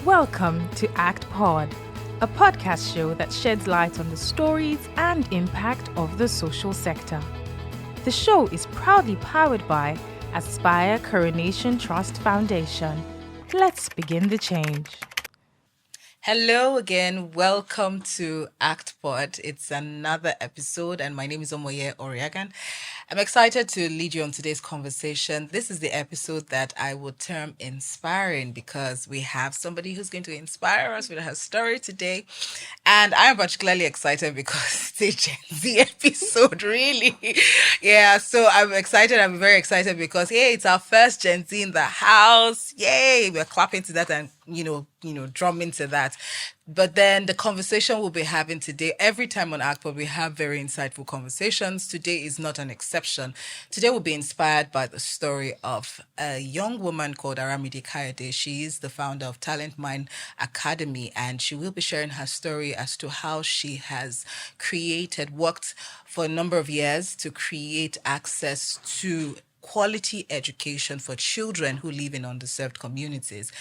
Welcome to ACTPod, a podcast show that sheds light on the stories and impact of the social sector. The show is proudly powered by Aspire Coronation Trust Foundation. Let's begin the change. Hello again. Welcome to ACTPod. It's another episode, and my name is Omoye Oriagan. I'm excited to lead you on today's conversation. This is the episode that I would term inspiring because we have somebody who's going to inspire us with her story today. And I'm particularly excited because it's a Gen Z episode, really. Yeah, so I'm excited. I'm very excited because, hey, it's our first Gen Z in the house. Yay! We're clapping to that and, drumming to that. But then the conversation we'll be having today, every time on ACTPod, we have very insightful conversations. Today is not an exception. Today we'll be inspired by the story of a young woman called Aramide Kayode. She is the founder of Talent Mind Academy, and she will be sharing her story as to how she has worked for a number of years to create access to quality education for children who live in underserved communities.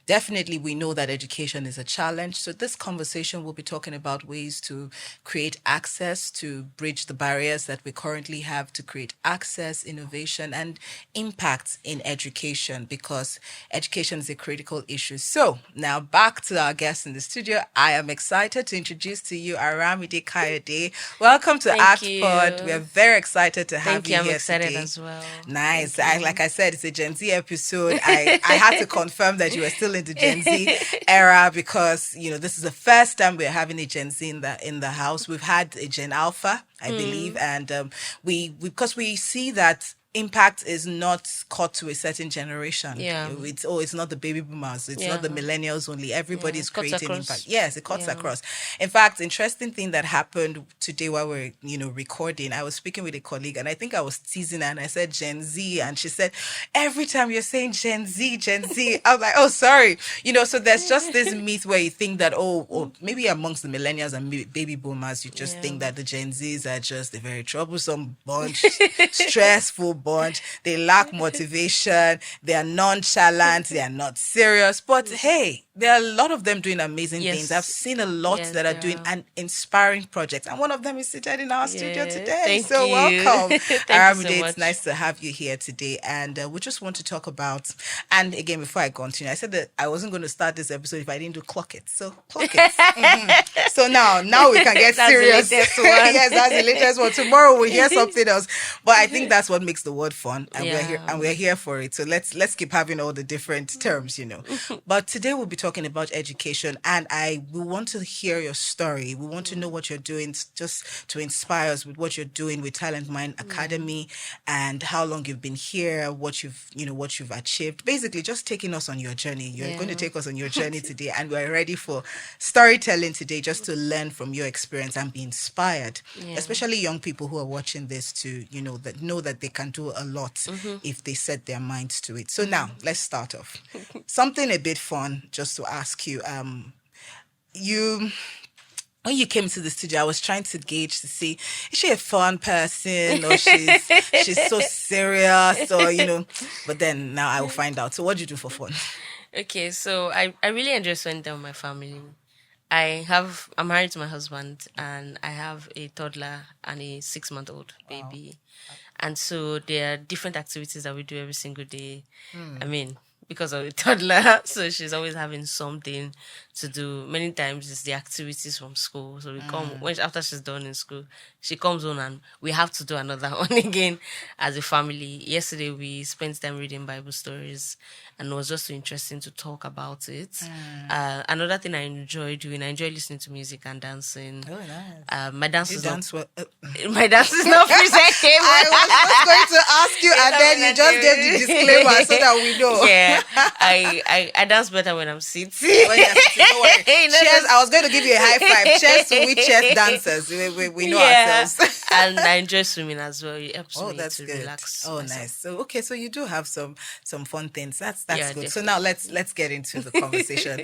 Definitely, we know that education is a challenge. So this conversation will be talking about ways to create access, to bridge the barriers that we currently have, to create access, innovation, and impact in education, because education is a critical issue. So now back to our guest in the studio. I am excited to introduce to you Aramide Kayode. Welcome to ACTPod. We are very excited to have you here. I'm excited today. As well. Nice. Like I said, it's a Gen Z episode. I had to confirm that you were still in the Gen Z era because this is the first time we're having a Gen Z in the house. We've had a Gen Alpha, I believe, and because we see that impact is not caught to a certain generation. Yeah. It's not the baby boomers. It's not the millennials only. Everybody's creating impact. Yes, it cuts across. In fact, interesting thing that happened today while we're, recording, I was speaking with a colleague and I think I was teasing her and I said Gen Z and she said, every time you're saying Gen Z, I was like, oh, sorry. So there's just this myth where you think that, maybe amongst the millennials and baby boomers, you just think that the Gen Zs are just a very troublesome bunch, stressful bunch, they lack motivation, they are nonchalant, they are not serious. But hey, there are a lot of them doing amazing things. I've seen a lot that are doing an inspiring projects, and one of them is seated in our studio today. Thank you. Welcome. Aramide, so it's nice to have you here today, and we just want to talk about, and again, before I continue, I said that I wasn't going to start this episode if I didn't do clock it. So clock it. So now we can get serious. Yes, that's the latest one. Tomorrow we'll hear something else. But I think that's what makes the word fun, and we're here for it. So let's keep having all the different terms, But today we'll be talking about education, and we want to hear your story. We want to know what you're doing, just to inspire us with what you're doing with Talent Mind Academy and how long you've been here, what you've achieved. Basically, just taking us on your journey. You're going to take us on your journey today, and we're ready for storytelling today, just to learn from your experience and be inspired. Especially young people who are watching this to know that they can do a lot if they set their minds to it. So now let's start off. Something a bit fun, just to ask you. When you came to the studio, I was trying to gauge to see, is she a fun person or she's so serious or, but then now I will find out. So what do you do for fun? Okay, so I really enjoy spending time with my family. I'm married to my husband and I have a toddler and a 6-month-old baby. Wow. And so there are different activities that we do every single day. I mean, because of the toddler, so she's always having something to do. Many times it's the activities from school. So we come after she's done in school, she comes home and we have to do another one again as a family. Yesterday we spent time reading Bible stories, and it was just so interesting to talk about it. Another thing I enjoy doing, I enjoy listening to music and dancing. Oh, nice. My dance you is dance not. well. My dance is not presentable. I was just going to ask you, and then you just gave the disclaimer so that we know. Yeah, I dance better when I'm sitting. When you're sitting, don't worry. Cheers. I was going to give you a high five. Cheers to we chess dancers. We know ourselves. And I enjoy swimming as well. It helps me that's to good. relax. Oh, myself. Nice. So you do have some fun things. That's good. Definitely. So now let's get into the conversation.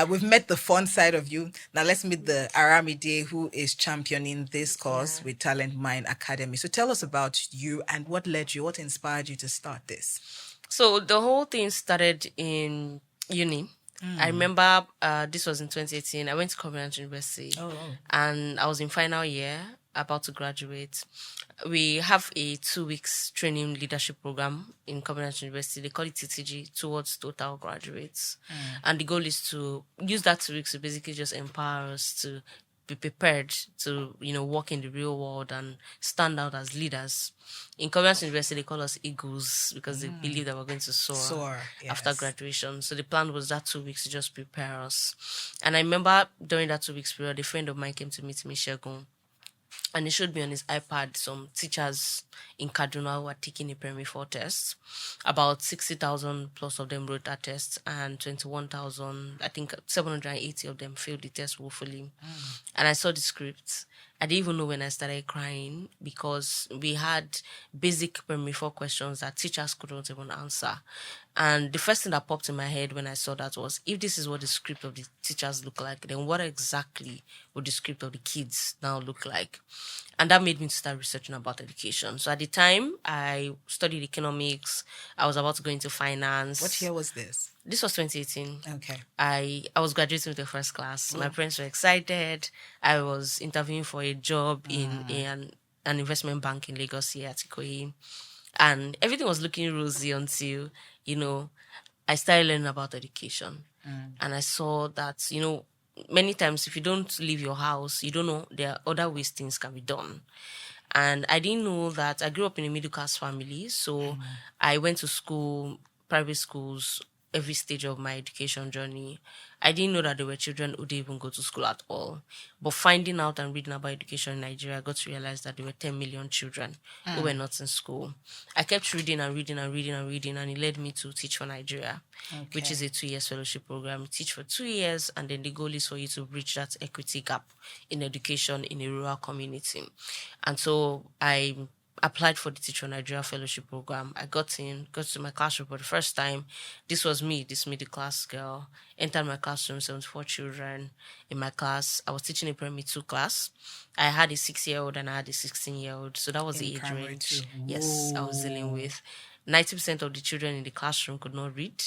We've met the fun side of you. Now let's meet the Aramide who is championing this cause with Talent Mind Academy. So tell us about you and what inspired you to start this. So the whole thing started in uni. I remember this was in 2018. I went to Covenant University, and I was in final year, about to graduate. We have a 2 weeks training leadership program in Covenant University. They call it TTG, towards total graduates. And the goal is to use that 2 weeks to basically just empower us to be prepared to, work in the real world and stand out as leaders. In Covenant University, they call us eagles because they believe that we're going to soar, after graduation. So the plan was that 2 weeks to just prepare us. And I remember during that 2 weeks period, a friend of mine came to meet me, Shegun, and he showed me on his iPad some teachers in Kaduna who were taking a Primary 4 test. About 60,000 plus of them wrote that test, and 21,000, I think 780 of them failed the test woefully. And I saw the script. I didn't even know when I started crying because we had basic Primary 4 questions that teachers couldn't even answer. And the first thing that popped in my head when I saw that was, if this is what the script of the teachers look like, then what exactly would the script of the kids now look like? And that made me to start researching about education. So at the time, I studied economics. I was about to go into finance. What year was this? This was 2018. Okay. I was graduating with the first class. My parents were excited. I was interviewing for a job in an investment bank in Lagos here at Ikoyi. And everything was looking rosy until, I started learning about education. And I saw that, many times if you don't leave your house, you don't know there are other ways things can be done. And I didn't know that I grew up in a middle class family. So I went to school, private schools, every stage of my education journey. I didn't know that there were children who didn't even go to school at all. But finding out and reading about education in Nigeria, I got to realize that there were 10 million children who were not in school. I kept reading and reading and reading and reading, and it led me to Teach for Nigeria, which is a 2-year fellowship program. You teach for 2 years, and then the goal is for you to bridge that equity gap in education in a rural community. And so I applied for the Teach for Nigeria fellowship program. I got to my classroom for the first time. This was me, this middle class girl. Entered my classroom, 74 children in my class. I was teaching a primary 2 class. I had a 6-year-old and I had a 16-year-old. So that was the age range. Yes, I was dealing with. 90% of the children in the classroom could not read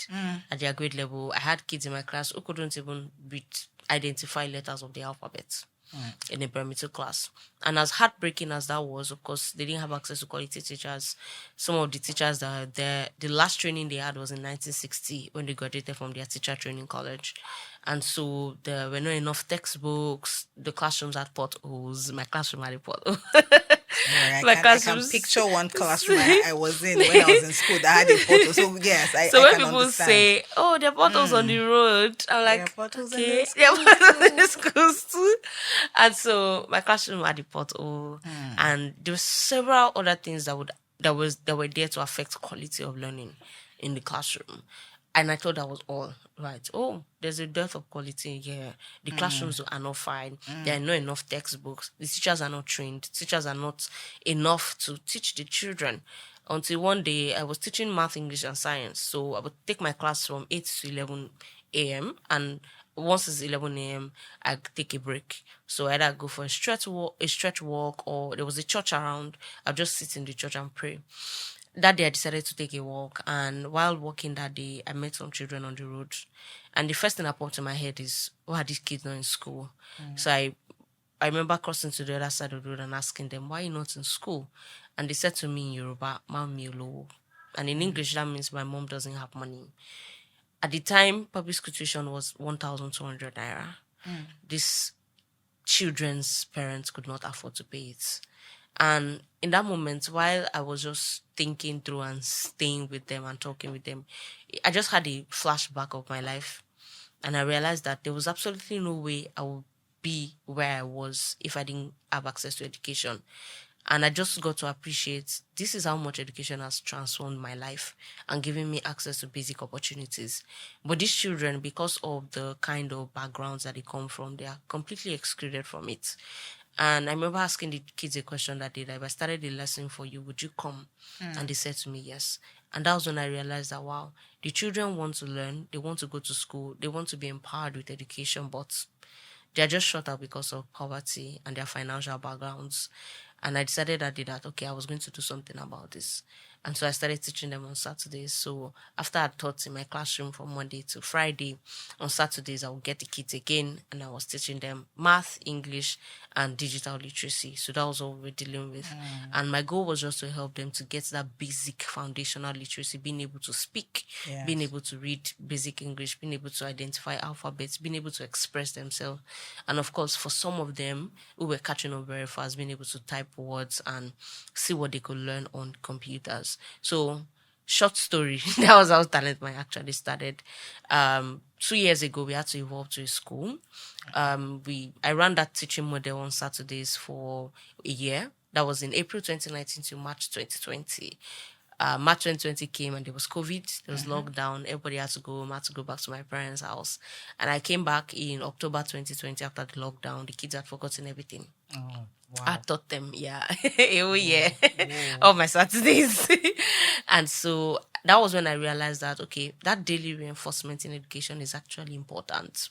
at their grade level. I had kids in my class who couldn't even identify letters of the alphabet. In a primary 2 class. And as heartbreaking as that was, of course, they didn't have access to quality teachers. Some of the teachers that are there, the last training they had was in 1960 when they graduated from their teacher training college. And so there were not enough textbooks. The classrooms had potholes. My classroom had a pothole. I can picture one classroom I was in when I was in school that had a photo. So yes, so when can people understand. say, "Oh, there are potholes on the road," I'm like, There are potholes "Okay, in there are potholes in the schools too." And so my classroom had a pothole, and there were several other things that were there to affect quality of learning in the classroom. And I thought that was all right. Oh, there's a dearth of quality here. The classrooms are not fine. There are not enough textbooks. The teachers are not trained. Teachers are not enough to teach the children. Until one day, I was teaching math, English, and science. So I would take my class from 8 to 11 a.m. And once it's 11 a.m., I take a break. So either I go for a stretch walk, or there was a church around. I'll just sit in the church and pray. That day I decided to take a walk, and while walking that day, I met some children on the road. And the first thing that popped in my head is, why are these kids not in school? So I remember crossing to the other side of the road and asking them, why are you not in school? And they said to me in Yoruba, "Mami olowo." And in English, that means my mom doesn't have money. At the time, public school tuition was 1,200 naira. These children's parents could not afford to pay it. And in that moment, while I was just thinking through and staying with them and talking with them, I just had a flashback of my life. And I realized that there was absolutely no way I would be where I was if I didn't have access to education. And I just got to appreciate this is how much education has transformed my life and given me access to basic opportunities. But these children, because of the kind of backgrounds that they come from, they are completely excluded from it. And I remember asking the kids a question that day, that if I started a lesson for you, would you come? And they said to me, yes. And that was when I realized that, wow, the children want to learn, they want to go to school, they want to be empowered with education, but they're just shut out because of poverty and their financial backgrounds. And I decided that day that, okay, I was going to do something about this. And so I started teaching them on Saturdays. So after I taught in my classroom from Monday to Friday, on Saturdays I would get the kids again, and I was teaching them math, English, and digital literacy. So that was all we were dealing with. And my goal was just to help them to get that basic foundational literacy, being able to speak, being able to read basic English, being able to identify alphabets, being able to express themselves. And of course, for some of them who were catching on very fast, being able to type words and see what they could learn on computers. So, short story, that was how Talent Mind actually started. 2 years ago, we had to evolve to a school. I ran that teaching model on Saturdays for a year. That was in April 2019 to March 2020. March 2020 came and there was COVID, there was lockdown, everybody had to go home, I had to go back to my parents' house. And I came back in October 2020 after the lockdown. The kids had forgotten everything. Oh, wow. I taught them, a whole year of my Saturdays. And so that was when I realized that, okay, that daily reinforcement in education is actually important.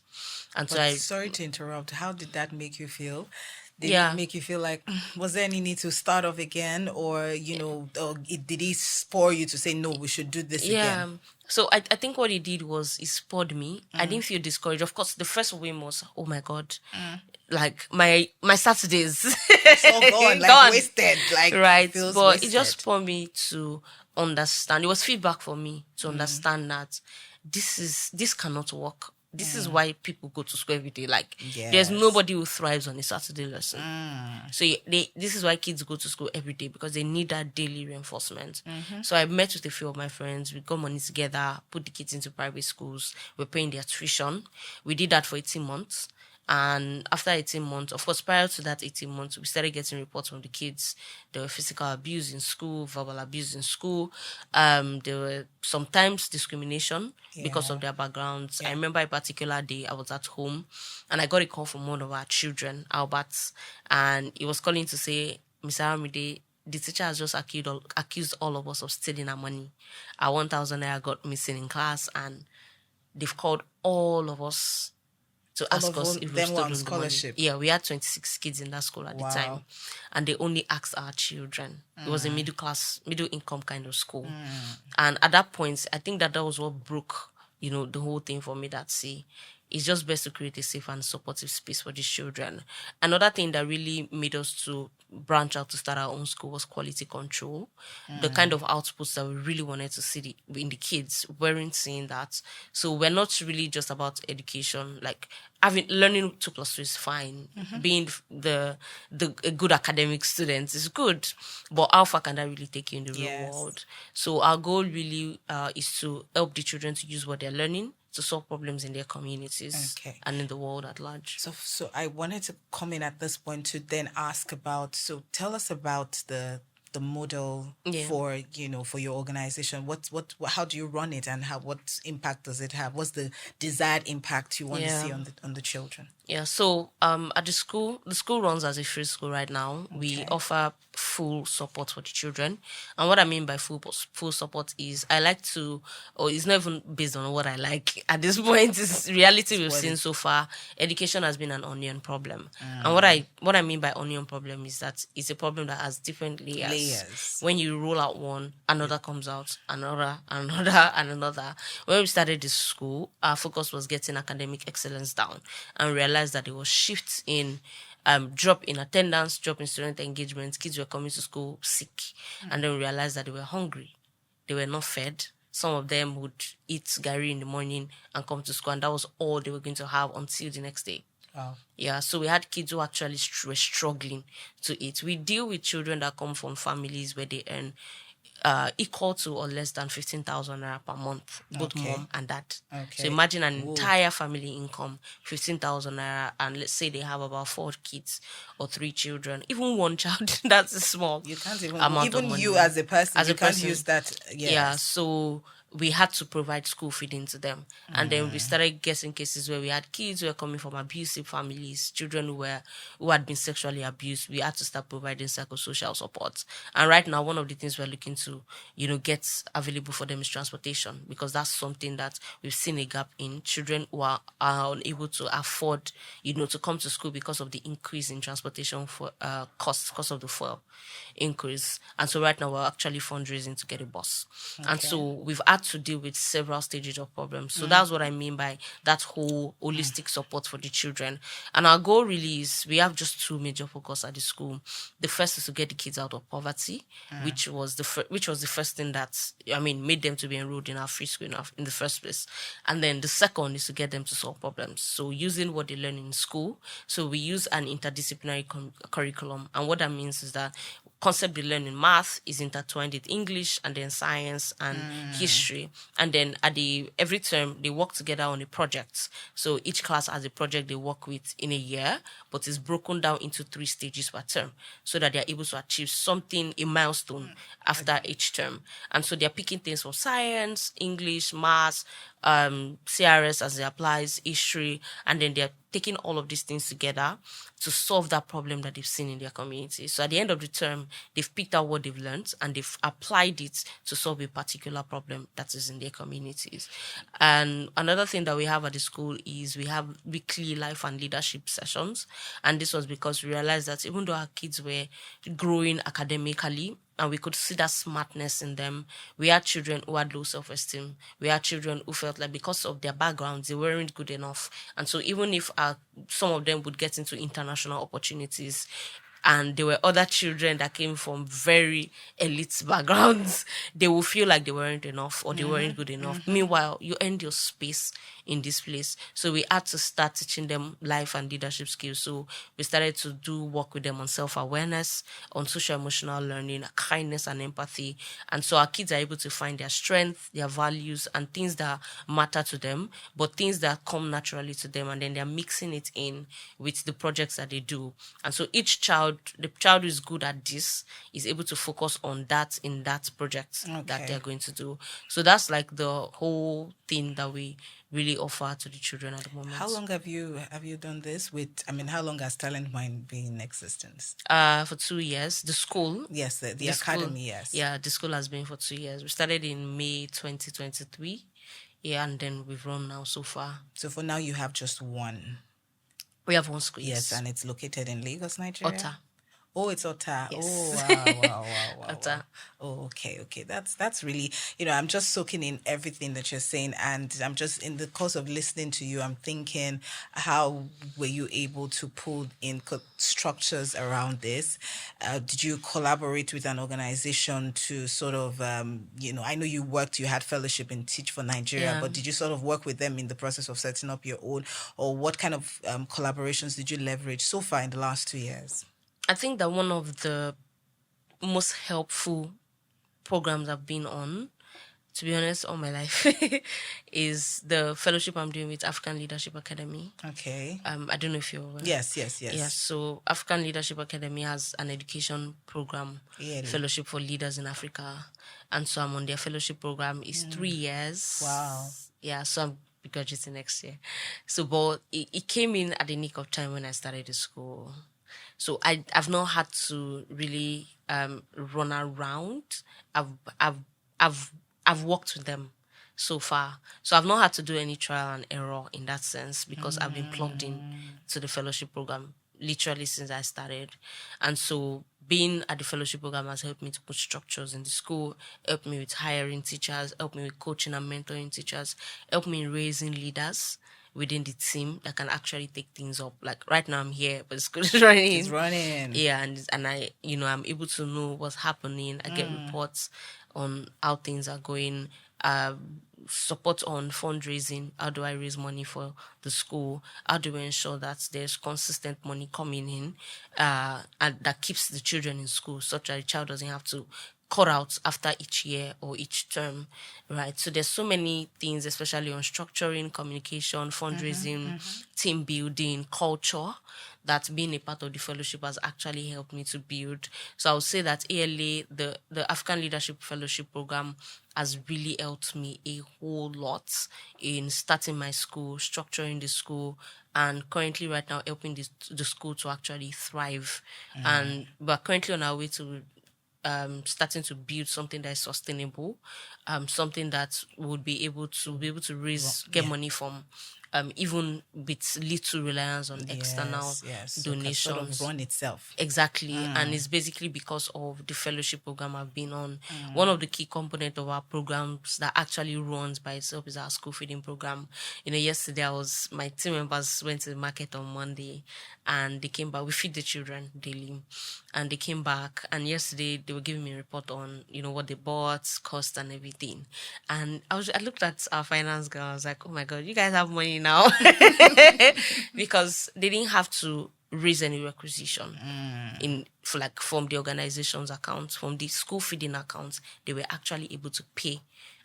And so sorry to interrupt. How did that make you feel? Did Yeah. it make you feel like, was there any need to start off again? Or, did he spur you to say, no, we should do this again? So I think what he did was he spurred me. I didn't feel discouraged. Of course, the first whim was, oh my God, like my Saturdays. It's all gone, like wasted. Like, right. feels But wasted. it just spurred me to understand. It was feedback for me to understand that this cannot work. This is why people go to school every day. Like, there's nobody who thrives on a Saturday lesson. So this is why kids go to school every day, because they need that daily reinforcement. So I met with a few of my friends. We got money together, put the kids into private schools. We're paying their tuition. We did that for 18 months. And after 18 months, of course, prior to that 18 months, we started getting reports from the kids. There were physical abuse in school, verbal abuse in school. There were sometimes discrimination because of their backgrounds. I remember a particular day I was at home and I got a call from one of our children, Albert, and he was calling to say, Miss Aramide, the teacher has just accused all of us of stealing our money. Our 1,000 naira got missing in class, and they've called all of us to ask us if we stolen the money. Yeah, we had 26 kids in that school at the time, and they only asked our children. It was a middle income kind of school, and at that point, I think that was what broke, the whole thing for me. That it's just best to create a safe and supportive space for these children. Another thing that really made us to branch out to start our own school was quality control. The kind of outputs that we really wanted to see in the kids weren't seeing that. So we're not really just about education. Like, learning 2+2 is fine. Being a good academic student is good, but how far can that really take you in the real world? So our goal really is to help the children to use what they're learning to solve problems in their communities and in the world at large. So I wanted to come in at this point to then ask about, so tell us about the model for your organization. How do you run it, and what impact does it have? What's the desired impact you want to see on the children? So at the school runs as a free school right now. We offer full support for the children, and what I mean by full support is it's not even based on what I like at this point. It's reality we've seen so far. Education has been an onion problem, and what I mean by onion problem is that it's a problem that has different layers. When you roll out one, another comes out, another, and another. When we started this school, our focus was getting academic excellence down, and realized that there was shifts in drop in attendance, drop in student engagement. Kids were coming to school sick, and then we realized that they were hungry. They were not fed. Some of them would eat gari in the morning and come to school, and that was all they were going to have until the next day. Yeah, so we had kids who actually were struggling to eat. We deal with children that come from families where they earn equal to or less than 15,000 naira per month, both mom and dad. So imagine an entire family income, 15,000 naira, and let's say they have about 4 kids or 3 children, even one child. That's a small. You can't even amount of even money. you as a person, As you a can't person, use that. Yeah, so we had to provide school feeding to them. And then we started getting cases where we had kids who were coming from abusive families, children who had been sexually abused. We had to start providing psychosocial support. And right now, one of the things we're looking to, get available for them is transportation, because that's something that we've seen a gap in. Children who are unable to afford, to come to school because of the increase in transportation for costs, because of the fuel increase. And so right now we're actually fundraising to get a bus. And so we've had to deal with several stages of problems. So that's what I mean by that whole holistic support for the children. And our goal really is, we have just two major focus at the school. The first is to get the kids out of poverty, which was the first thing that made them to be enrolled in our free school in the first place. And then the second is to get them to solve problems. So using what they learn in school. So we use an interdisciplinary curriculum. And what that means is that concept they learn in math is intertwined with English and then science and history. And then every term they work together on a project. So each class has a project they work with in a year, but it's broken down into 3 stages per term, so that they're able to achieve something, a milestone after each term. And so they're picking things from science, English, math, CRS as it applies, history, and then they're taking all of these things together to solve that problem that they've seen in their community. So at the end of the term, they've picked out what they've learned and they've applied it to solve a particular problem that is in their communities. And another thing that we have at the school is we have weekly life and leadership sessions. And this was because we realized that even though our kids were growing academically, and we could see that smartness in them, we had children who had low self-esteem. We had children who felt like because of their backgrounds, they weren't good enough. And so even if some of them would get into international opportunities, and there were other children that came from very elite backgrounds, they will feel like they weren't enough or they weren't good enough. Meanwhile, you earned your space in this place. So we had to start teaching them life and leadership skills. So we started to do work with them on self-awareness, on social emotional learning, kindness and empathy. And so our kids are able to find their strength, their values, and things that matter to them, but things that come naturally to them. And then they're mixing it in with the projects that they do. And so each child, the child who is good at this, is able to focus on that in that project that they're going to do. So that's like the whole thing that we really offer to the children at the moment. How long have you done this with? How long has Talent Mind been in existence? For 2 years. The school. Yes, the academy. Yes. Yeah, the school has been for 2 years. We started in May 2023. Yeah, and then we've run now so far. So for now, you have just one. We have one school. Yes, and it's located in Lagos, Nigeria. Otta. Oh, it's Otta. Yes. Oh, wow. Otta. Wow. Oh, okay. That's really, I'm just soaking in everything that you're saying, and I'm just, in the course of listening to you, I'm thinking, how were you able to pull in structures around this? Did you collaborate with an organization to sort of, I know you had fellowship in Teach for Nigeria, but did you sort of work with them in the process of setting up your own, or what kind of collaborations did you leverage so far in the last 2 years? I think that one of the most helpful programs I've been on, to be honest, all my life, is the fellowship I'm doing with African Leadership Academy. Okay. I don't know if you're aware. Yes. Yeah, so African Leadership Academy has an education program, fellowship for leaders in Africa. And so I'm on their fellowship program. It's 3 years. Wow. Yeah, so I'm graduating next year. So, but it came in at the nick of time when I started the school. So I've not had to really run around. I've worked with them so far. So I've not had to do any trial and error in that sense, because I've been plugged in to the fellowship program literally since I started. And so being at the fellowship program has helped me to put structures in the school, helped me with hiring teachers, helped me with coaching and mentoring teachers, helped me in raising leaders within the team that can actually take things up. Like right now I'm here, but school is running. It's running. Yeah, and I, I'm able to know what's happening. I get reports on how things are going, support on fundraising. How do I raise money for the school? How do we ensure that there's consistent money coming in and that keeps the children in school, such that the child doesn't have to cut out after each year or each term, right? So there's so many things, especially on structuring, communication, fundraising, team building, culture, that being a part of the fellowship has actually helped me to build. So I would say that ALA, the African Leadership Fellowship Program, has really helped me a whole lot in starting my school, structuring the school, and currently right now helping the school to actually thrive. And we're currently on our way to starting to build something that is sustainable, something that would be able to get money from, even with little reliance on external Yes. So it can sort of donations. run itself. Exactly. And it's basically because of the fellowship program I've been on. One of the key components of our programs that actually runs by itself is our school feeding program. Yesterday my team members went to the market on Monday, and they came back. We feed the children daily, and they came back, and yesterday they were giving me a report on, what they bought, cost and everything. And I looked at our finance girl, I was like, oh my God, you guys have money now. Because they didn't have to raise any requisition from the organization's accounts, from the school feeding accounts. They were actually able to pay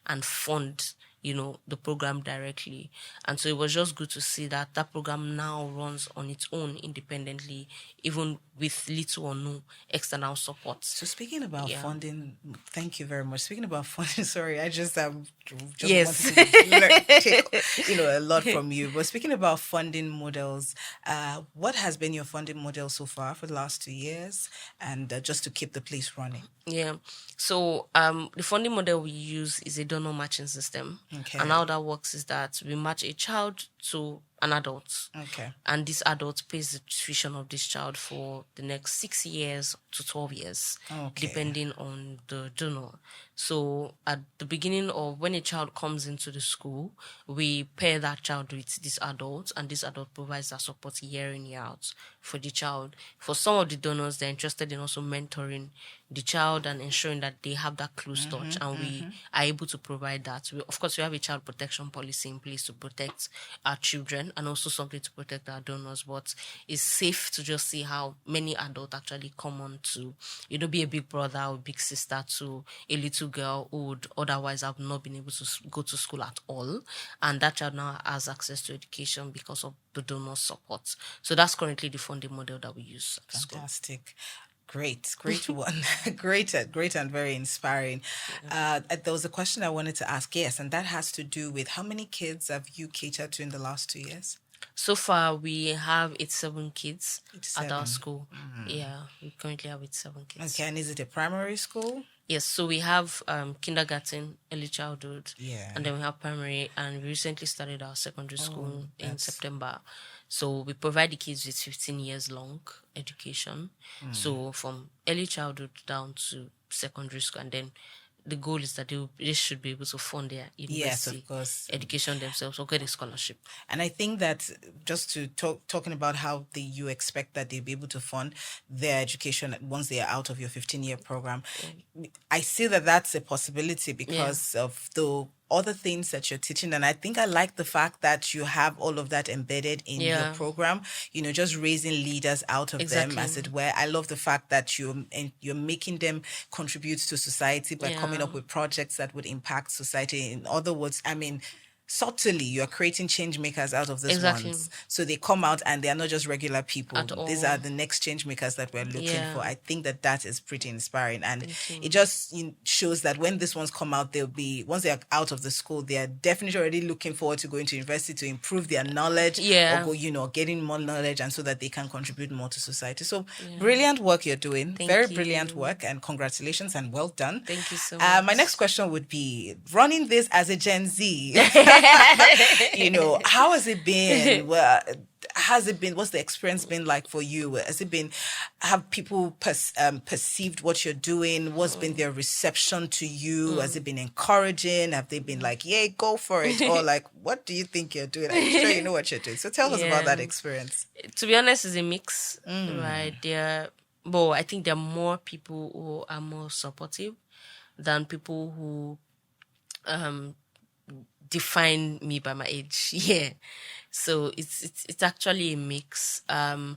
and fund the program directly. And so it was just good to see that program now runs on its own independently, even with little or no external support. So speaking about funding, thank you very much. Speaking about funding, sorry, I just Yes. wanted to take a lot from you. But speaking about funding models, what has been your funding model so far for the last 2 years, and just to keep the place running? Yeah. So the funding model we use is a donor matching system. Okay. And how that works is that we match a child to an adult. Okay. And this adult pays the tuition of this child for the next 6 years to 12 years, depending on the donor. So at the beginning of when a child comes into the school, we pair that child with this adult, and this adult provides that support year in, year out for the child. For some of the donors, they're interested in also mentoring the child and ensuring that they have that close touch, and we are able to provide that. Of course, we have a child protection policy in place to protect our children and also something to protect our donors, but it's safe to just see how many adults actually come on to, be a big brother or big sister to a little girl who would otherwise have not been able to go to school at all, and that child now has access to education because of the donor support. So that's currently the funding model that we use at school. Fantastic. Great one. great and very inspiring. There was a question I wanted to ask, yes, and that has to do with how many kids have you catered to in the last 2 years? So far, we have 87 kids at our school. Yeah, we currently have 87 kids. Okay, and is it a primary school? Yes, so we have kindergarten, early childhood, and then we have primary, and we recently started our secondary school in September. So we provide the kids with 15 years long education. So from early childhood down to secondary school, and then the goal is that they should be able to fund their university education themselves or get a scholarship. And I think that just to talking about how you expect that they'll be able to fund their education once they are out of your 15-year program, I see that that's a possibility because of the other things that you're teaching. And I think I like the fact that you have all of that embedded in your program, just raising leaders out of them, as it were. I love the fact that you're making them contribute to society by coming up with projects that would impact society. In other words, subtly, you're creating change makers out of these ones. So they come out and they are not just regular people. These are the next change makers that we're looking for. I think that is pretty inspiring. And it just shows that when these ones come out, once they're out of the school, they are definitely already looking forward to going to university to improve their knowledge or getting more knowledge, and so that they can contribute more to society. So brilliant work you're doing. Very brilliant work, and congratulations and well done. Thank you so much. My next question would be, running this as a Gen Z, how has it been? What's the experience been like for you? Have people perceived what you're doing? What's been their reception to you? Has it been encouraging? Have they been like, yay, go for it? Or like, what do you think you're doing? I'm sure you know what you're doing. So tell us about that experience. To be honest, it's a mix, right? I think there are more people who are more supportive than people who define me by my age. So it's actually a mix. I've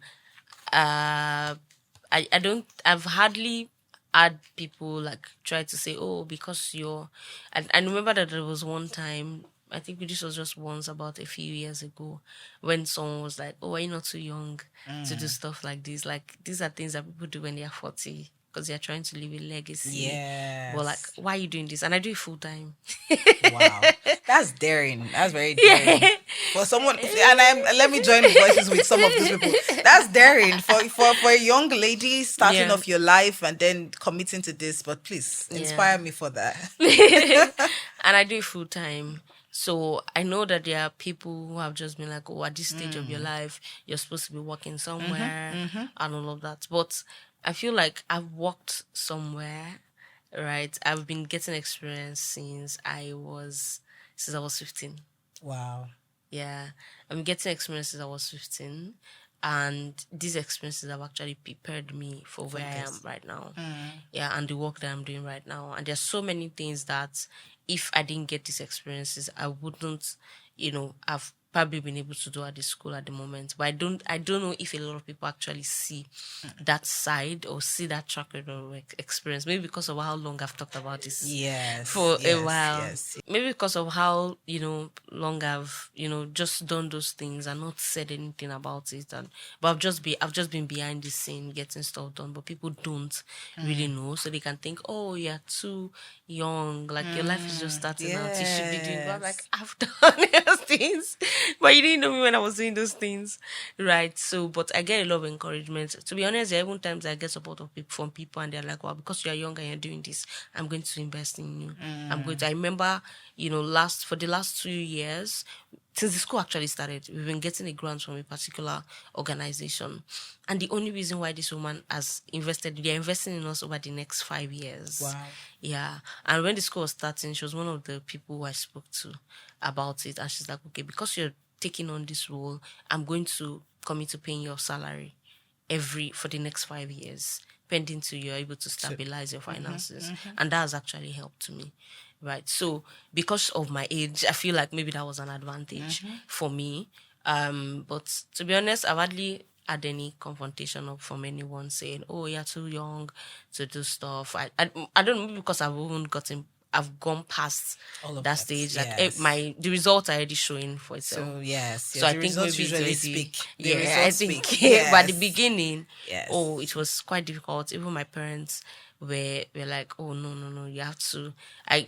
hardly had people like try to say, oh, because you're, and I remember that there was one time, I think this was just once about a few years ago, when someone was like, oh, are you not too young to do stuff like this? Like, these are things that people do when they're 40 because they're trying to leave a legacy. But like, Yes. why are you doing this? And I do it full time. Wow. That's daring. That's very daring. For someone, and let me join voices with some of these people. That's daring for a young lady starting Yeah. off your life and then committing to this. But please inspire me for that. And I do it full time. So I know that there are people who have just been like, oh, at this stage of your life, you're supposed to be working somewhere and all of that. But I feel like I've worked somewhere, right? I've been getting experience since I was 15. Wow. Yeah. I'm getting experience since I was 15. And these experiences have actually prepared me for where I am right now. Yeah, and the work that I'm doing right now. And there's so many things that if I didn't get these experiences, I wouldn't, have probably been able to do at the school at the moment. But I don't know if a lot of people actually see that side or see that track record or experience. Maybe because of how long I've talked about this for a while. Yes. Maybe because of how, long I've, just done those things and not said anything about it. But I've just been behind the scene getting stuff done. But people don't really know. So they can think, oh, you're too young. Like your life is just starting out. You should be doing. But I'm like, I've done those things. But you didn't know me when I was doing those things. Right. So, but I get a lot of encouragement. To be honest, there are even times I get support from people and they're like, well, because you're young and you're doing this, I'm going to invest in you. I remember, for the last 2 years, since the school actually started, we've been getting a grant from a particular organization. And the only reason why this woman has invested, they're investing in us over the next 5 years. Wow. Yeah. And when the school was starting, she was one of the people who I spoke to about it. And she's like, okay, because you're taking on this role, I'm going to commit to paying your salary for the next 5 years, pending till you're able to stabilize your finances. And that has actually helped me. Right. So because of my age, I feel like maybe that was an advantage for me. But to be honest, I've hardly had any confrontation from anyone saying, oh, you're too young to do stuff. I don't know, because I've gone past All of that that, stage. yes. Like the results are already showing for itself. So yes. So I the think maybe results it's usually already, speak. The yeah, I results think. speak. But at the Yes. beginning, Yes. oh, it was quite difficult. Even my parents were like, oh, no, you have to. I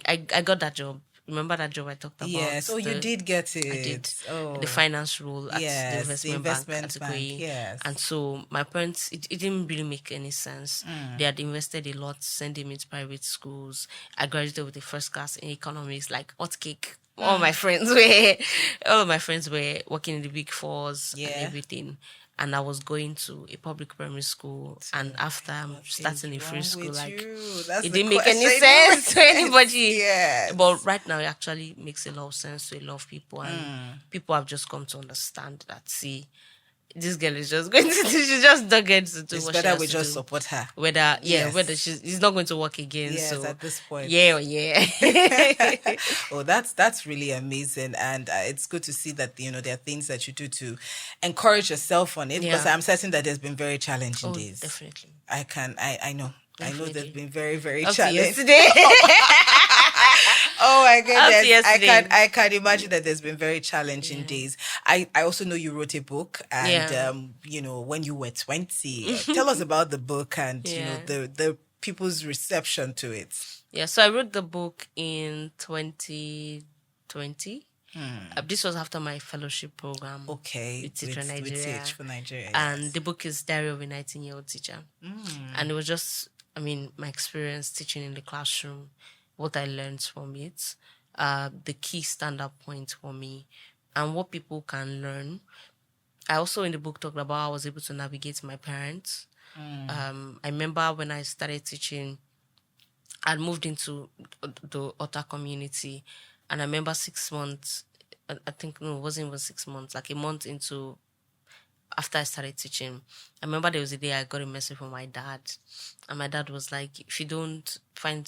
got that job. Remember that job I talked about? Yes. Oh, you did get it. I did. Oh. The finance role at Yes, the investment bank at Ikoyi. yes. And so my parents, it didn't really make any sense. They had invested a lot, sending me to private schools. I graduated with a first class in economics, like hot cake. All of my friends were working in the big fours and everything. And I was going to a public primary school, and after I'm starting a free school, like it didn't make any sense to anybody. Yes. But right now, it actually makes a lot of sense to a lot of people, and people have just come to understand that. See, this girl is just going to she's just not going to do It's what she better has we to just do. support her. Whether Yes. whether it's not going to work again. Yes, So at this point. yeah. Oh, that's really amazing, and it's good to see that there are things that you do to encourage yourself on it. Because Yeah. I'm certain that there's been very challenging Oh, days. definitely. I know there's Definitely. been very, very Up to challenging. yesterday. Oh my goodness! yesterday. I can imagine that there's been very challenging days. I also know you wrote a book, and Yeah. when you were 20, tell us about the book and Yeah. the people's reception to it. Yeah, so I wrote the book in 2020. This was after my fellowship program. Okay, with Teacher Nigeria. Teach for Nigeria. And yes. the book is Diary of a 19-year-old teacher. And it was just, my experience teaching in the classroom, what I learned from it, the key stand-up point for me, and what people can learn. I also in the book talked about how I was able to navigate my parents. I remember when I started teaching, I moved into the Otta community, and I remember 6 months, I think, no, it wasn't even 6 months, like a month into, after I started teaching, I remember there was a day I got a message from my dad, and my dad was like, if I don't find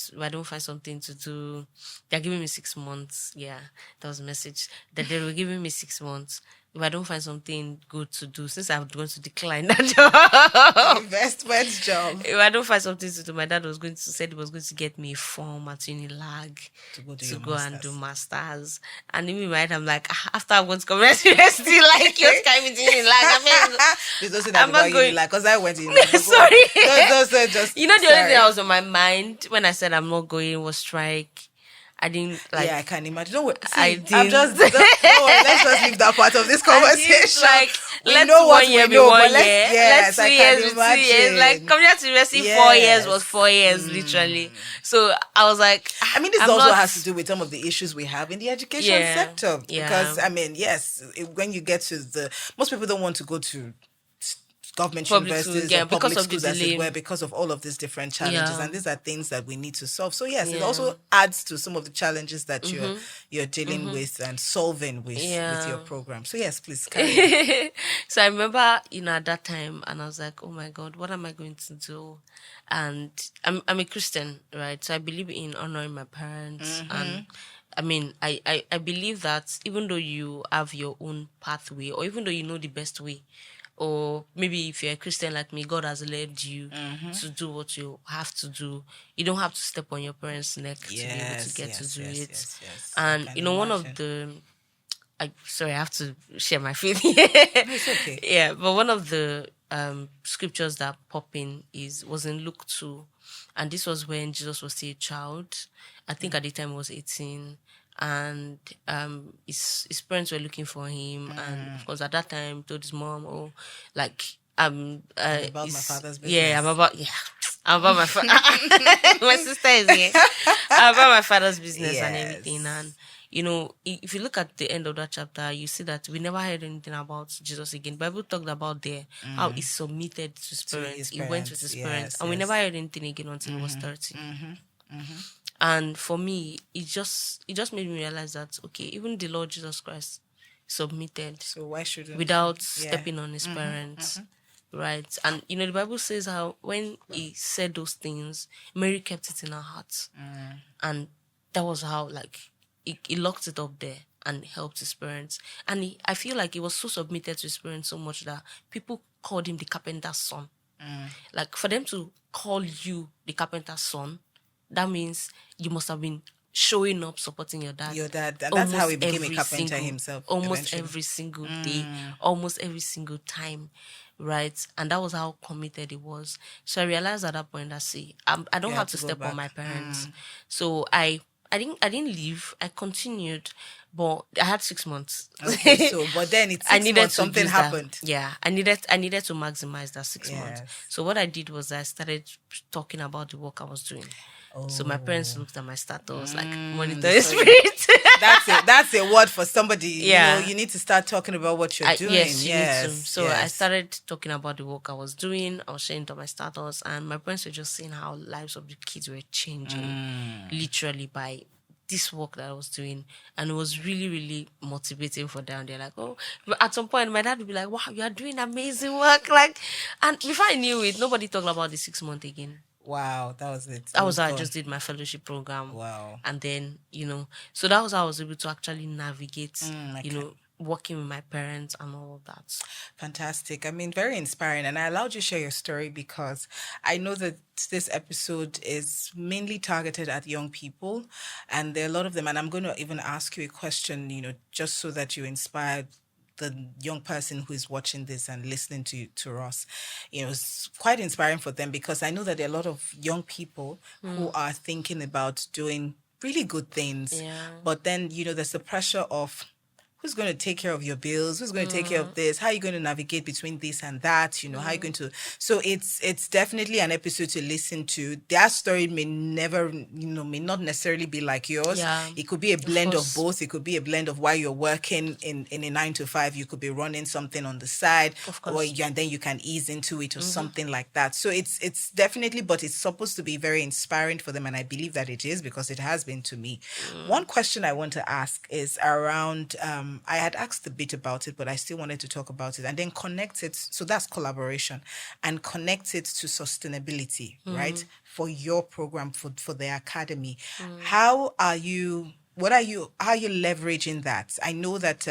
something to do, they're giving me 6 months. Yeah, that was a message that they were giving me 6 months if I don't find something good to do, since I'm going to decline that job, investment job if I don't find something to do, my dad was said he was going to get me a form at Unilag to go and do masters. And in my mind, I'm like, after I'm going to come to university, like you're coming to Unilag. Please don't say that about Unilag, because I went to Unilag. Sorry. Just, the only thing that was on my mind when I said I'm not going was strike. I didn't like. Yeah, I can imagine. Don't worry. See, I didn't. I'm just. Don't worry. Let's just leave that part of this conversation. Let's know what we know. But yes, let's 2 years be 2 years. Like coming out to university, 4 years was 4 years literally. So I was like, I mean, this also has to do with some of the issues we have in the education sector. Because I mean, yes, when you get to most people don't want to go to government universities or public schools, as it were, because of all of these different challenges, and these are things that we need to solve. So yes, it also adds to some of the challenges that you're dealing with and solving with your program. So yes, please carry on. So I remember, at that time, and I was like, oh my God, what am I going to do? And I'm a Christian, right? So I believe in honoring my parents, and I mean, I believe that even though you have your own pathway, or even though you know the best way, or maybe if you're a Christian like me, God has led you to do what you have to do. You don't have to step on your parents' neck to be able to get to do it. Yes. And one of the, I have to share my faith here. It's okay. Yeah, but one of the scriptures that pop in was in Luke 2, and this was when Jesus was still a child. I think at the time he was 18. And his parents were looking for him, and of course at that time told his mom, I'm about my father's business. I'm about my my sister is here. I'm about my father's business and everything. And if you look at the end of that chapter, you see that we never heard anything about Jesus again. The Bible talked about there how he submitted to his parents. He went with his parents, and we never heard anything again until he was 30. And for me, it just made me realize that, okay, even the Lord Jesus Christ submitted. So why shouldn't without stepping on his parents, right? And the Bible says how when he said those things, Mary kept it in her heart, and that was how he locked it up there and helped his parents. And I feel like he was so submitted to his parents so much that people called him the carpenter's son. Like for them to call you the carpenter's son, that means you must have been showing up, supporting your dad. That's how he became a carpenter himself. Almost every single day, almost every single time, right? And that was how committed he was. So I realized at that point that, I don't have to step on my parents. So I didn't leave. I continued, but I had 6 months. Okay, but then it's 6 months, something happened. I needed to maximize that 6 months. So what I did was I started talking about the work I was doing. So my parents looked at my status, monitor spirit. That's a word for somebody. You need to start talking about what you're doing. Yes, you need to. So I started talking about the work I was doing. I was sharing it on my status, and my parents were just seeing how lives of the kids were changing, literally by this work that I was doing. And it was really, really motivating for them. They're like, oh, but at some point my dad would be like, wow, you are doing amazing work. And before I knew it, nobody talked about the 6 month again. Wow, that was it. That was how I just did my fellowship program. Wow. And then, so that was how I was able to actually navigate, working with my parents and all of that. Fantastic. I mean, very inspiring. And I allowed you to share your story because I know that this episode is mainly targeted at young people. And there are a lot of them. And I'm going to even ask you a question, just so that you inspire the young person who is watching this and listening to us. It's quite inspiring for them because I know that there are a lot of young people who are thinking about doing really good things. But then, there's the pressure of who's going to take care of your bills? Who's going to take care of this? How are you going to navigate between this and that? How are you going to... So it's definitely an episode to listen to. Their story may never, may not necessarily be like yours. Yeah, it could be a blend of both. It could be a blend of while you're working in a 9 to 5, you could be running something on the side. Of course. And then you can ease into it or something like that. So it's definitely, but it's supposed to be very inspiring for them. And I believe that it is because it has been to me. One question I want to ask is around... I had asked a bit about it, but I still wanted to talk about it and then connect it. So that's collaboration and connect it to sustainability, right? For your program, for the academy. How are you, how are you leveraging that? I know that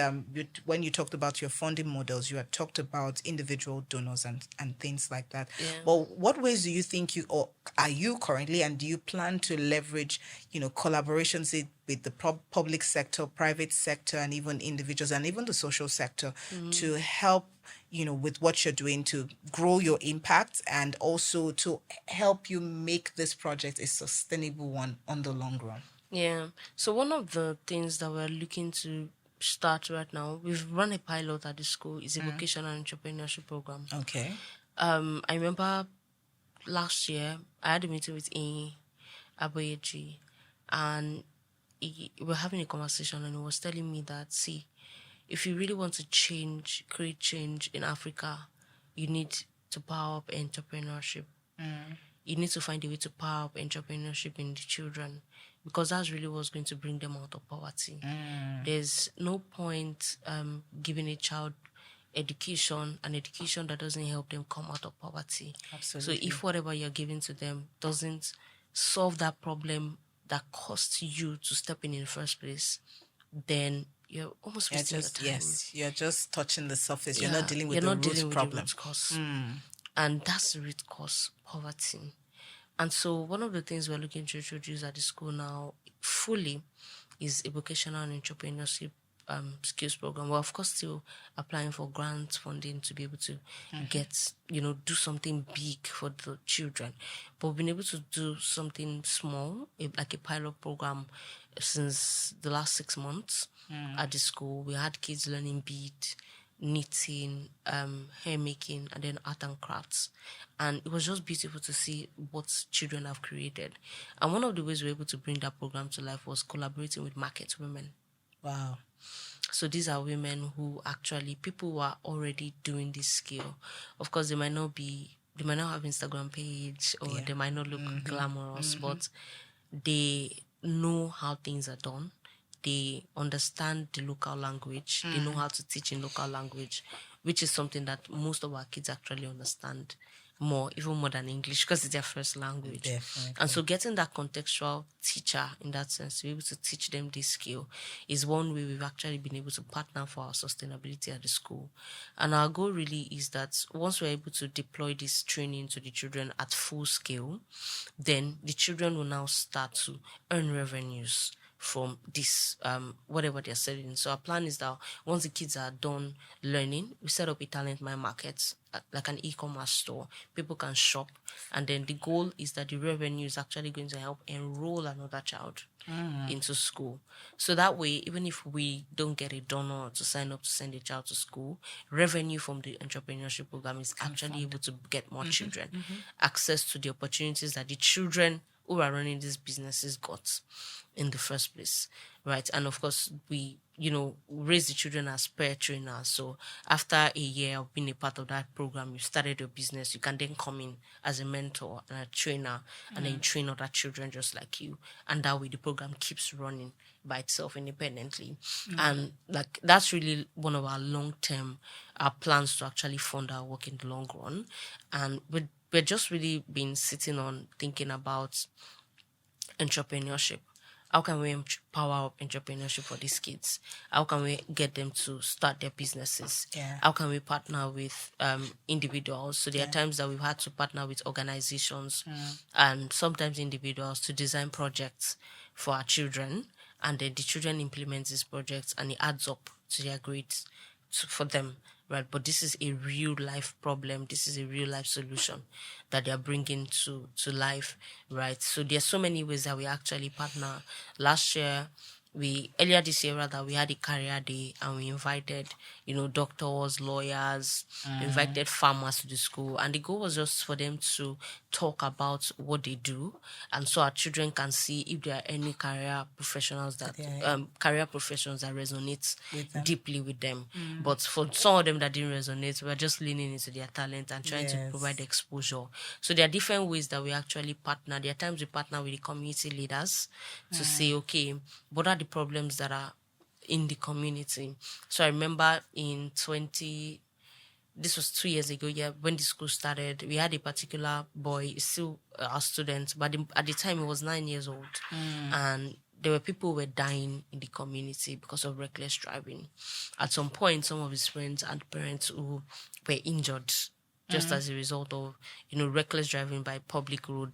when you talked about your funding models, you had talked about individual donors and things like that. Yeah. But what ways do you think or are you currently, and do you plan to leverage, collaborations with the public sector, private sector, and even individuals, and even the social sector to help, with what you're doing to grow your impact, and also to help you make this project a sustainable one on the long run? Yeah. So one of the things that we're looking to start right now, we've run a pilot at the school, is a vocational entrepreneurship program. Okay. I remember last year I had a meeting with A. Aboyeji, and we were having a conversation, and he was telling me that, see, if you really want to create change in Africa, you need to power up entrepreneurship. You need to find a way to power up entrepreneurship in the children, because that's really what's going to bring them out of poverty. There's no point giving a child education, an education that doesn't help them come out of poverty. Absolutely. So if whatever you're giving to them doesn't solve that problem that costs you to step in the first place, then you're almost wasting your time. Yes, you're just touching the surface. You're Yeah, not dealing with you're the not root dealing with problem. the root cause. And that's the root cause, poverty. And so one of the things we're looking to introduce at the school now fully is a vocational and entrepreneurship skills program. We're of course still applying for grant funding to be able to get, do something big for the children. But we've been able to do something small, like a pilot program, since the last 6 months at the school. We had kids learning bead, knitting, hair making, and then art and crafts. And it was just beautiful to see what children have created. And one of the ways we were able to bring that program to life was collaborating with market women. Wow. So these are women who actually, people who are already doing this skill. Of course, they might not have Instagram page, or they might not look glamorous, but they know how things are done. They understand the local language. They know how to teach in local language, which is something that most of our kids actually understand even more than English, because it's their first language. Definitely. And so getting that contextual teacher in that sense to be able to teach them this skill is one way we've actually been able to partner for our sustainability at the school. And our goal really is that once we're able to deploy this training to the children at full scale, then the children will now start to earn revenues from this whatever they're selling. So our plan is that once the kids are done learning, we set up a talent mind market, like an e-commerce store. People can shop, and then the goal is that the revenue is actually going to help enroll another child into school. So that way, even if we don't get a donor to sign up to send a child to school, revenue from the entrepreneurship program is actually able to get more children access to the opportunities that the children who are running these businesses got in the first place, right? And of course, we, raise the children as peer trainers. So after a year of being a part of that program, you started your business, you can then come in as a mentor and a trainer, and then train other children just like you. And that way the program keeps running by itself independently. And like that's really one of our long-term plans to actually fund our work in the long run. And we're just really been sitting on thinking about entrepreneurship. How can we power up entrepreneurship for these kids? How can we get them to start their businesses? Yeah. How can we partner with individuals? So there are times that we've had to partner with organizations and sometimes individuals to design projects for our children, and then the children implement these projects and it adds up to their grades for them. Right, but this is a real life problem. This is a real life solution that they are bringing to life, right? So there's so many ways that we actually partner. Earlier this year rather, we had a career day, and we invited, doctors, lawyers, invited farmers to the school, and the goal was just for them to talk about what they do, and so our children can see if there are any career professions that resonate deeply with them. But for some of them that didn't resonate, we're just leaning into their talent and trying to provide exposure. So there are different ways that we actually partner. There are times we partner with the community leaders to say, okay, what are the problems that are in the community? So I remember this was 2 years ago, when the school started, we had a particular boy, still a student, but at the time he was 9 years old. And there were people who were dying in the community because of reckless driving. At some point, some of his friends and parents who were injured just as a result of, reckless driving by public road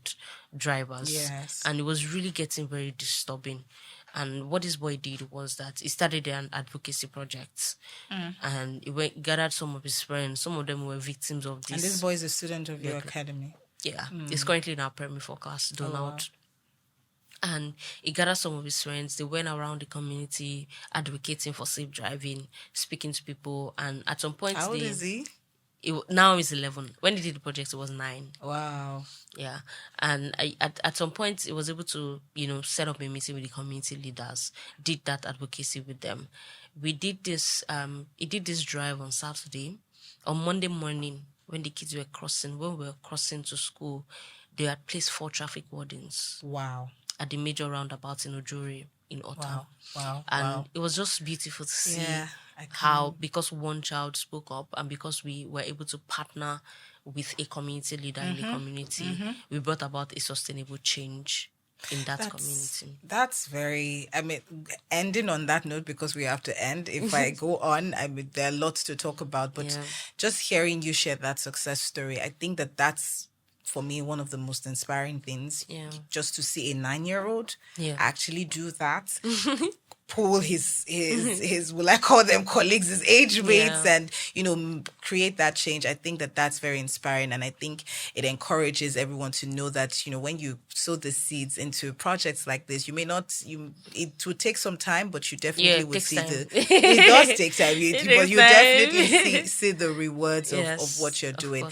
drivers. Yes. And it was really getting very disturbing. And what this boy did was that he started an advocacy project, and he gathered some of his friends. Some of them were victims of this. And this boy is a student of your academy. Yeah, he's currently in our primary 4 class, Donald. And he gathered some of his friends. They went around the community advocating for safe driving, speaking to people. And at some point, How old is he? Now he's 11. When he did the project, it was 9. Wow. Yeah. And at some point, he was able to, set up a meeting with the community leaders, did that advocacy with them. We did this, he did this drive on Saturday. On Monday morning, when the kids were crossing, when we were crossing to school, they had placed 4 traffic wardens. Wow. At the major roundabout in Ojuri in Otta. Wow. And it was just beautiful to see how, because one child spoke up and because we were able to partner with a community leader in the community, we brought about a sustainable change in that community. That's very, ending on that note, because we have to end. If I go on, there are lots to talk about, but just hearing you share that success story, I think that's, for me, one of the most inspiring things. Just to see a 9-year-old actually do that, pull his will I call them colleagues, his age mates, and create that change. I think that's very inspiring, and I think it encourages everyone to know that when you sow the seeds into projects like this, it will take some time, but you definitely will see it does take time, but you definitely see the rewards of what you're doing.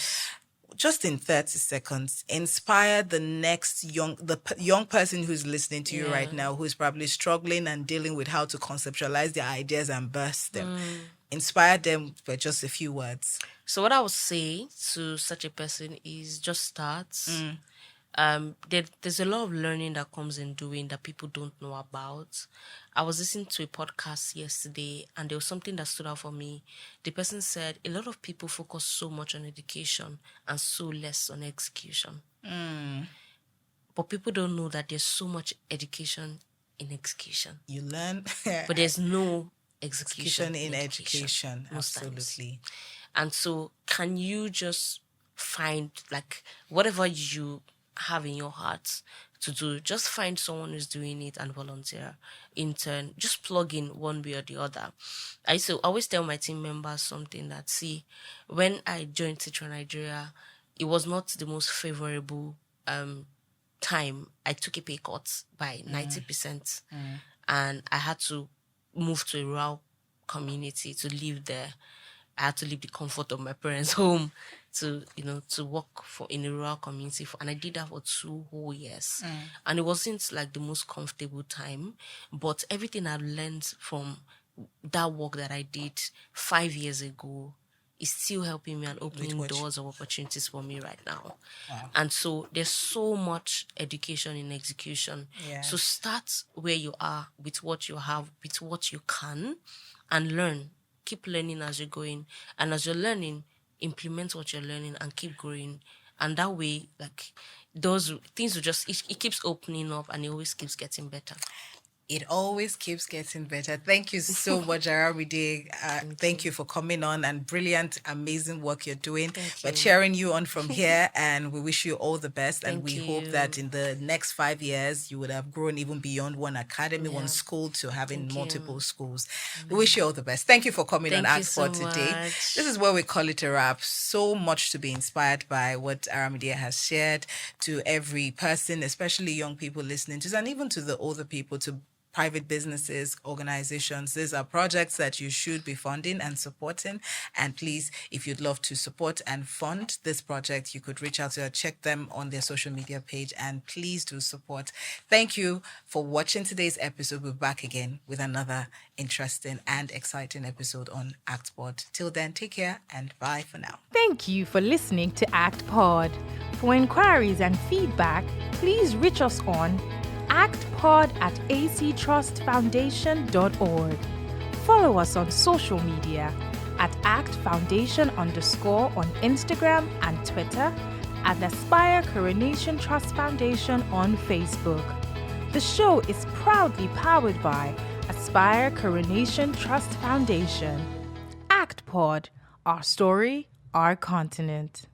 Just in 30 seconds, inspire the next young person who's listening to you right now, who's probably struggling and dealing with how to conceptualize their ideas and burst them. Inspire them with just a few words. So what I would say to such a person is just start. There's a lot of learning that comes in doing that people don't know about. I was listening to a podcast yesterday, and there was something that stood out for me. The person said a lot of people focus so much on education and so less on execution. But people don't know that there's so much education in execution. You learn, but there's no execution in education. Absolutely. And so can you just find, whatever you have in your heart to do, just find someone who's doing it and volunteer. Intern, just plug in one way or the other. I used to always tell my team members something that, see, when I joined Teacher Nigeria, it was not the most favorable time. I took a pay cut by 90%, and I had to move to a rural community to live there. I had to leave the comfort of my parents' home to work in a rural community. And I did that for 2 whole years. And it wasn't the most comfortable time, but everything I learned from that work that I did 5 years ago is still helping me and opening doors of opportunities for me right now. Wow. And so there's so much education in execution. So start where you are with what you have, with what you can, and learn. Keep learning as you're going, and as you're learning, implement what you're learning and keep growing. And that way, those things will just, it keeps opening up, and it always keeps getting better. It always keeps getting better. Thank you so much, Aramide. Thank you for coming on, and brilliant, amazing work you're doing. We're cheering you on from here, and we wish you all the best. And we hope that in the next 5 years, you would have grown even beyond one academy, one school, to having multiple schools. We wish you all the best. Thank you for coming on ACTPod today. This is where we call it a wrap. So much to be inspired by what Aramide has shared, to every person, especially young people listening to this, and even to the older people, to private businesses, organizations. These are projects that you should be funding and supporting. And please, if you'd love to support and fund this project, you could reach out to check them on their social media page, and please do support. Thank you for watching today's episode. We'll be back again with another interesting and exciting episode on ACTPod. Till then, take care and bye for now. Thank you for listening to ACTPod. For inquiries and feedback, please reach us on actpod@actrustfoundation.org. Follow us on social media at actfoundation_ on Instagram and Twitter, and Aspire Coronation Trust Foundation on Facebook. The show is proudly powered by Aspire Coronation Trust Foundation. ACTPod, our story, our continent.